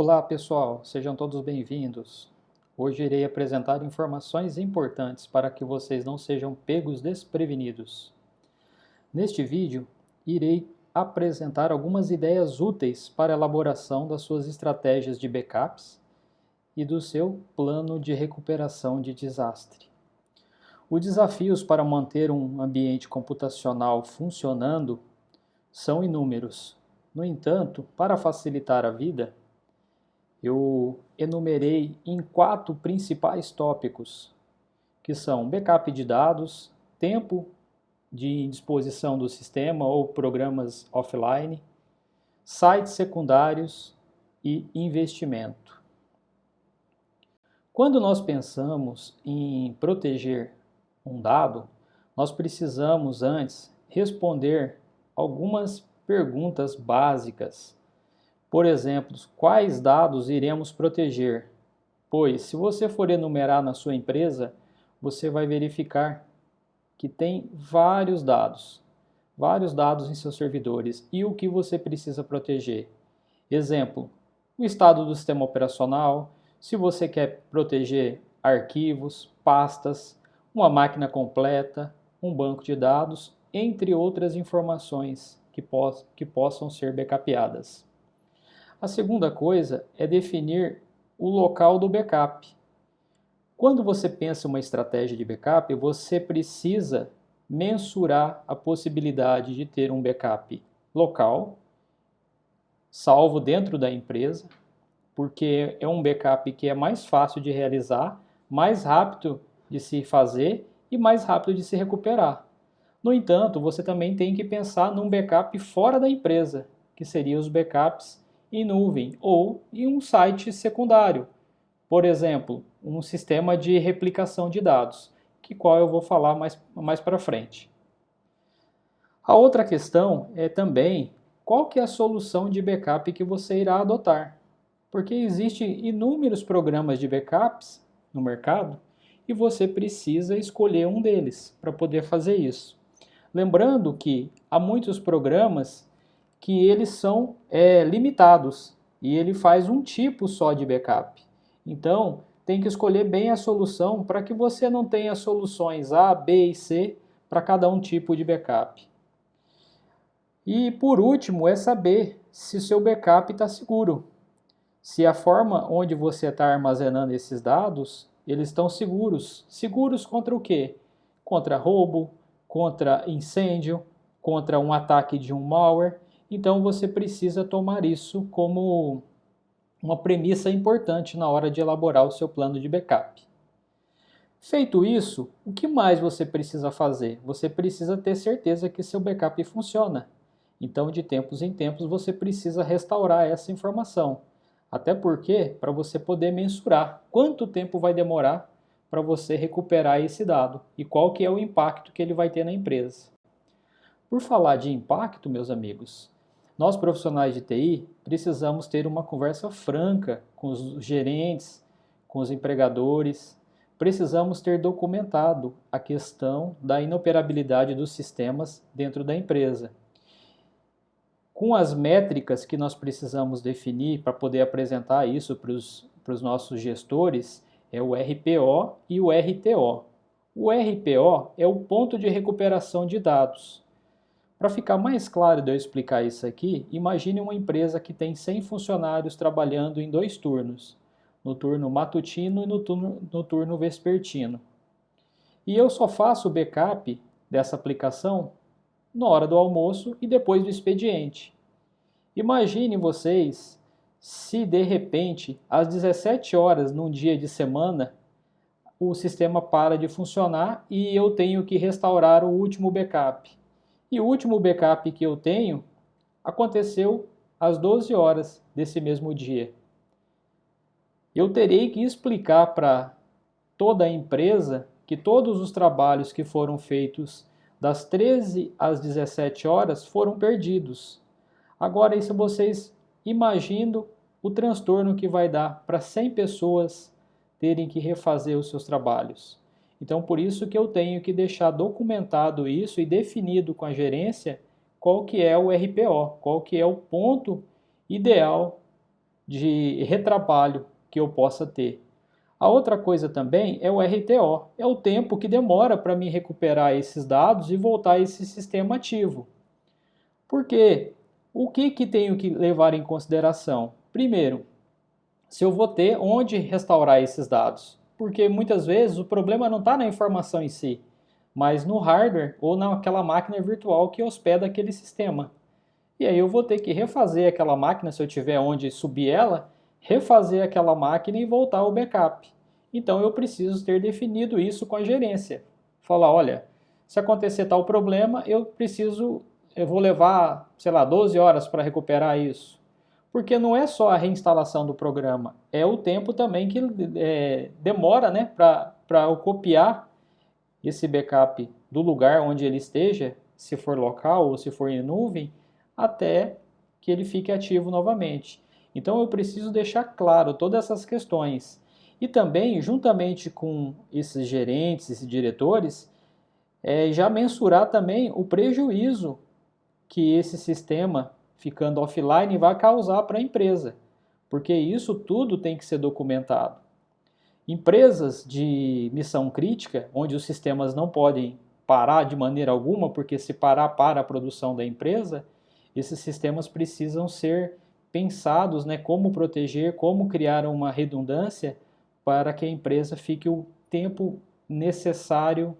Olá pessoal, sejam todos bem-vindos. Hoje irei apresentar informações importantes para que vocês não sejam pegos desprevenidos. Neste vídeo, irei apresentar algumas ideias úteis para a elaboração das suas estratégias de backups e do seu plano de recuperação de desastre. Os desafios para manter um ambiente computacional funcionando são inúmeros. No entanto, para facilitar a vida, eu enumerei em 4 principais tópicos, que são backup de dados, tempo de disposição do sistema ou programas offline, sites secundários e investimento. Quando nós pensamos em proteger um dado, nós precisamos antes responder algumas perguntas básicas. Por exemplo, quais dados iremos proteger? Pois, se você for enumerar na sua empresa, você vai verificar que tem vários dados em seus servidores. E o que você precisa proteger? Exemplo, o estado do sistema operacional, se você quer proteger arquivos, pastas, uma máquina completa, um banco de dados, entre outras informações que possam ser backupeadas. A segunda coisa é definir o local do backup. Quando você pensa em uma estratégia de backup, você precisa mensurar a possibilidade de ter um backup local, salvo dentro da empresa, porque é um backup que é mais fácil de realizar, mais rápido de se fazer e mais rápido de se recuperar. No entanto, você também tem que pensar num backup fora da empresa, que seriam os backups em nuvem ou em um site secundário. Por exemplo, um sistema de replicação de dados, que qual eu vou falar mais para frente. A outra questão é também qual que é a solução de backup que você irá adotar. Porque existem inúmeros programas de backups no mercado e você precisa escolher um deles para poder fazer isso. Lembrando que há muitos programas que eles são limitados e ele faz um tipo só de backup. Então, tem que escolher bem a solução para que você não tenha soluções A, B e C para cada um tipo de backup. E por último é saber se o seu backup está seguro. Se a forma onde você está armazenando esses dados, eles estão seguros. Seguros contra o quê? Contra roubo, contra incêndio, contra um ataque de um malware. Então você precisa tomar isso como uma premissa importante na hora de elaborar o seu plano de backup. Feito isso, o que mais você precisa fazer? Você precisa ter certeza que seu backup funciona. Então, de tempos em tempos, você precisa restaurar essa informação. Até porque, para você poder mensurar quanto tempo vai demorar para você recuperar esse dado e qual que é o impacto que ele vai ter na empresa. Por falar de impacto, meus amigos, nós profissionais de TI precisamos ter uma conversa franca com os gerentes, com os empregadores, precisamos ter documentado a questão da inoperabilidade dos sistemas dentro da empresa. Com as métricas que nós precisamos definir para poder apresentar isso para os nossos gestores, é o RPO e o RTO. O RPO é o ponto de recuperação de dados. Para ficar mais claro de eu explicar isso aqui, imagine uma empresa que tem 100 funcionários trabalhando em 2 turnos, no turno matutino e no turno vespertino. E eu só faço o backup dessa aplicação na hora do almoço e depois do expediente. Imagine vocês se de repente, às 17 horas num dia de semana, o sistema para de funcionar e eu tenho que restaurar o último backup. E o último backup que eu tenho aconteceu às 12 horas desse mesmo dia. Eu terei que explicar para toda a empresa que todos os trabalhos que foram feitos das 13 às 17 horas foram perdidos. Agora, se vocês imaginam o transtorno que vai dar para 100 pessoas terem que refazer os seus trabalhos. Então, por isso que eu tenho que deixar documentado isso e definido com a gerência qual que é o RPO, qual que é o ponto ideal de retrabalho que eu possa ter. A outra coisa também é o RTO, é o tempo que demora para me recuperar esses dados e voltar a esse sistema ativo. Porque o que tenho que levar em consideração? Primeiro, se eu vou ter onde restaurar esses dados. Porque muitas vezes o problema não está na informação em si, mas no hardware ou naquela máquina virtual que hospeda aquele sistema. E aí eu vou ter que refazer aquela máquina, se eu tiver onde subir ela, refazer aquela máquina e voltar ao backup. Então eu preciso ter definido isso com a gerência. Falar, olha, se acontecer tal problema, eu vou levar, sei lá, 12 horas para recuperar isso. Porque não é só a reinstalação do programa, é o tempo também que demora, né, para eu copiar esse backup do lugar onde ele esteja, se for local ou se for em nuvem, até que ele fique ativo novamente. Então eu preciso deixar claro todas essas questões. E também, juntamente com esses gerentes, esses diretores, já mensurar também o prejuízo que esse sistema ficando offline vai causar para a empresa, porque isso tudo tem que ser documentado. Empresas de missão crítica, onde os sistemas não podem parar de maneira alguma, porque se parar para a produção da empresa, esses sistemas precisam ser pensados, né, como proteger, como criar uma redundância para que a empresa fique o tempo necessário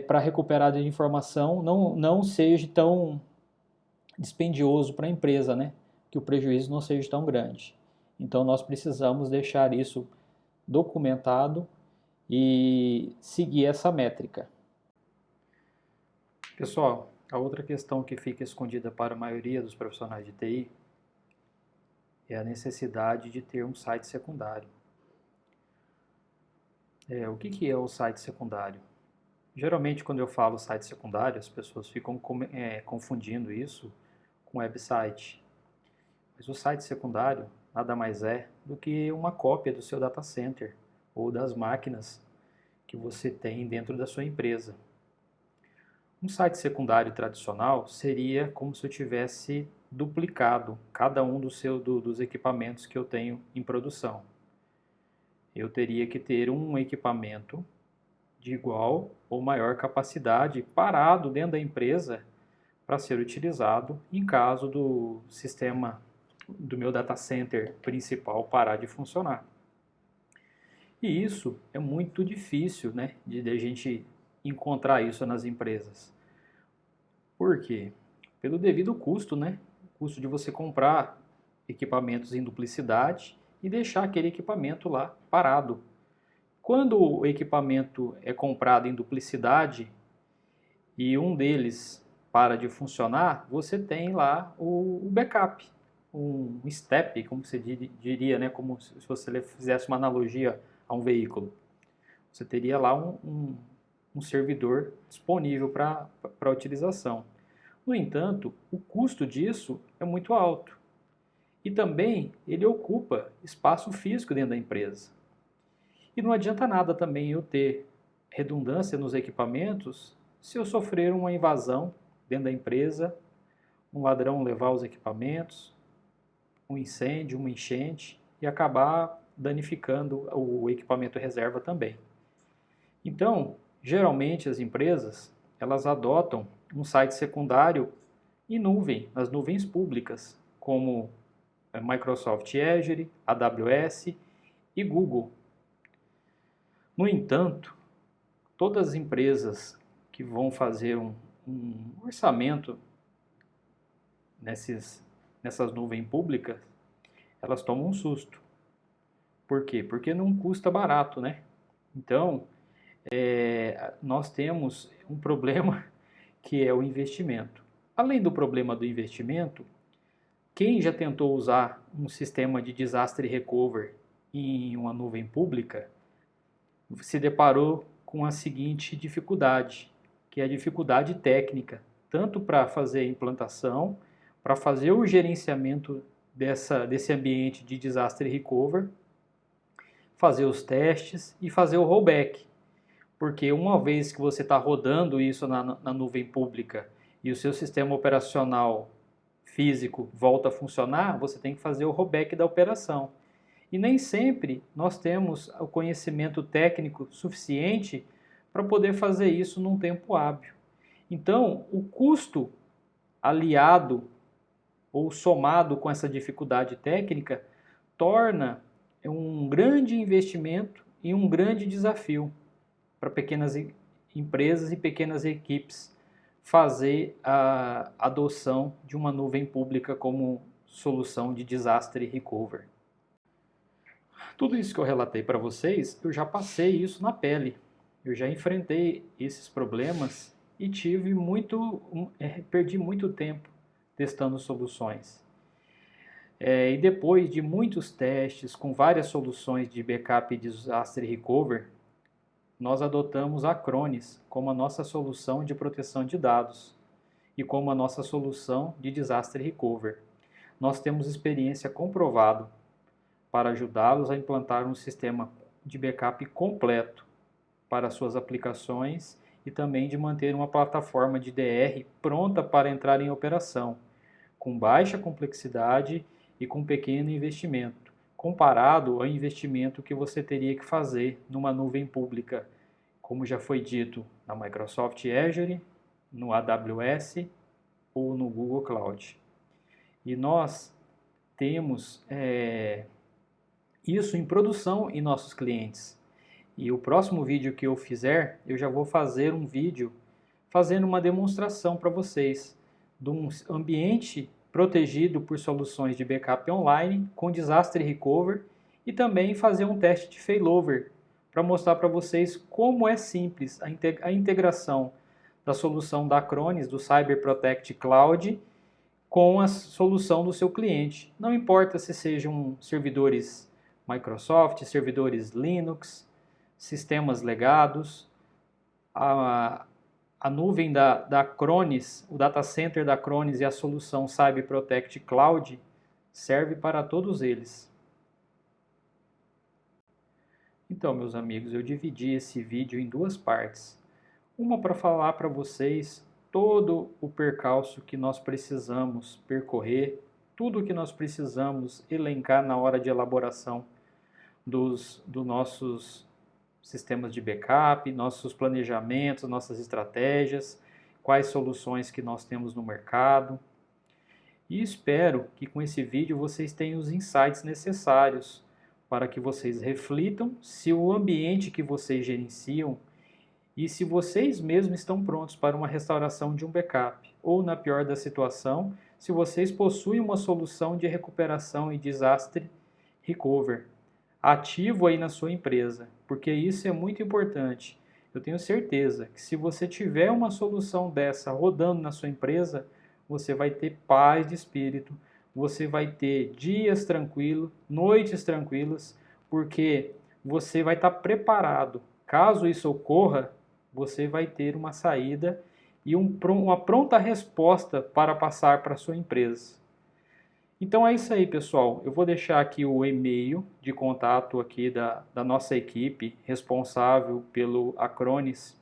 para recuperar a informação, não seja tão dispendioso para a empresa, né, que o prejuízo não seja tão grande. Então nós precisamos deixar isso documentado e seguir essa métrica. Pessoal, a outra questão que fica escondida para a maioria dos profissionais de TI é a necessidade de ter um site secundário. O que é o site secundário? Geralmente, quando eu falo site secundário, as pessoas ficam confundindo isso com website. Mas o site secundário nada mais é do que uma cópia do seu data center ou das máquinas que você tem dentro da sua empresa. Um site secundário tradicional seria como se eu tivesse duplicado cada um dos equipamentos que eu tenho em produção. Eu teria que ter um equipamento de igual ou maior capacidade parado dentro da empresa para ser utilizado em caso do sistema do meu data center principal parar de funcionar. E isso é muito difícil, né, de a gente encontrar isso nas empresas. Por quê? Pelo devido custo, né? O custo de você comprar equipamentos em duplicidade e deixar aquele equipamento lá parado. Quando o equipamento é comprado em duplicidade e um deles para de funcionar, você tem lá o backup, um step, como você diria, né? Como se você fizesse uma analogia a um veículo. Você teria lá um servidor disponível para utilização. No entanto, o custo disso é muito alto. E também ele ocupa espaço físico dentro da empresa. E não adianta nada também eu ter redundância nos equipamentos se eu sofrer uma invasão dentro da empresa, um ladrão levar os equipamentos, um incêndio, uma enchente e acabar danificando o equipamento reserva também. Então, geralmente as empresas, elas adotam um site secundário em nuvem, nas nuvens públicas, como Microsoft Azure, AWS e Google. No entanto, todas as empresas que vão fazer um orçamento nessas nuvens públicas, elas tomam um susto. Por quê? Porque não custa barato, né? Então, nós temos um problema que é o investimento. Além do problema do investimento, quem já tentou usar um sistema de disaster recovery em uma nuvem pública se deparou com a seguinte dificuldade, que é a dificuldade técnica, tanto para fazer a implantação, para fazer o gerenciamento desse ambiente de disaster recovery, fazer os testes e fazer o rollback. Porque uma vez que você está rodando isso na nuvem pública e o seu sistema operacional físico volta a funcionar, você tem que fazer o rollback da operação. E nem sempre nós temos o conhecimento técnico suficiente para poder fazer isso num tempo hábil. Então, o custo aliado ou somado com essa dificuldade técnica torna um grande investimento e um grande desafio para pequenas empresas e pequenas equipes fazer a adoção de uma nuvem pública como solução de disaster recovery. Tudo isso que eu relatei para vocês, eu já passei isso na pele. Eu já enfrentei esses problemas e perdi muito tempo testando soluções. E depois de muitos testes com várias soluções de backup e disaster recovery, nós adotamos a Acronis como a nossa solução de proteção de dados e como a nossa solução de disaster recovery. Nós temos experiência comprovada para ajudá-los a implantar um sistema de backup completo para suas aplicações e também de manter uma plataforma de DR pronta para entrar em operação, com baixa complexidade e com pequeno investimento, comparado ao investimento que você teria que fazer numa nuvem pública, como já foi dito na Microsoft Azure, no AWS ou no Google Cloud. E nós temos isso em produção em nossos clientes. E o próximo vídeo que eu fizer, eu já vou fazer um vídeo fazendo uma demonstração para vocês de um ambiente protegido por soluções de backup online com disaster recovery e também fazer um teste de failover para mostrar para vocês como é simples a integração da solução da Acronis, do Cyber Protect Cloud, com a solução do seu cliente. Não importa se sejam servidores Microsoft, servidores Linux, sistemas legados, a nuvem da Acronis, o data center da Acronis e a solução Cyber Protect Cloud serve para todos eles. Então, meus amigos, eu dividi esse vídeo em duas partes. Uma para falar para vocês todo o percalço que nós precisamos percorrer, tudo o que nós precisamos elencar na hora de elaboração dos nossos sistemas de backup, nossos planejamentos, nossas estratégias, quais soluções que nós temos no mercado. E espero que com esse vídeo vocês tenham os insights necessários para que vocês reflitam se o ambiente que vocês gerenciam e se vocês mesmos estão prontos para uma restauração de um backup, ou na pior da situação, se vocês possuem uma solução de recuperação e disaster recovery ativo aí na sua empresa, porque isso é muito importante. Eu tenho certeza que se você tiver uma solução dessa rodando na sua empresa, você vai ter paz de espírito, você vai ter dias tranquilos, noites tranquilas, porque você vai estar preparado. Caso isso ocorra, você vai ter uma saída e uma pronta resposta para passar para a sua empresa. Então é isso aí, pessoal. Eu vou deixar aqui o e-mail de contato aqui da nossa equipe responsável pelo Acronis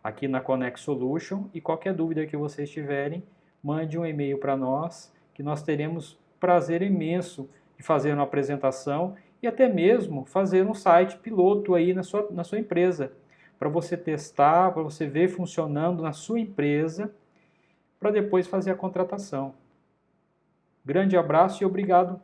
aqui na Connect Solution, e qualquer dúvida que vocês tiverem, mande um e-mail para nós, que nós teremos prazer imenso de fazer uma apresentação e até mesmo fazer um site piloto aí na sua empresa, para você testar, para você ver funcionando na sua empresa, para depois fazer a contratação. Grande abraço e obrigado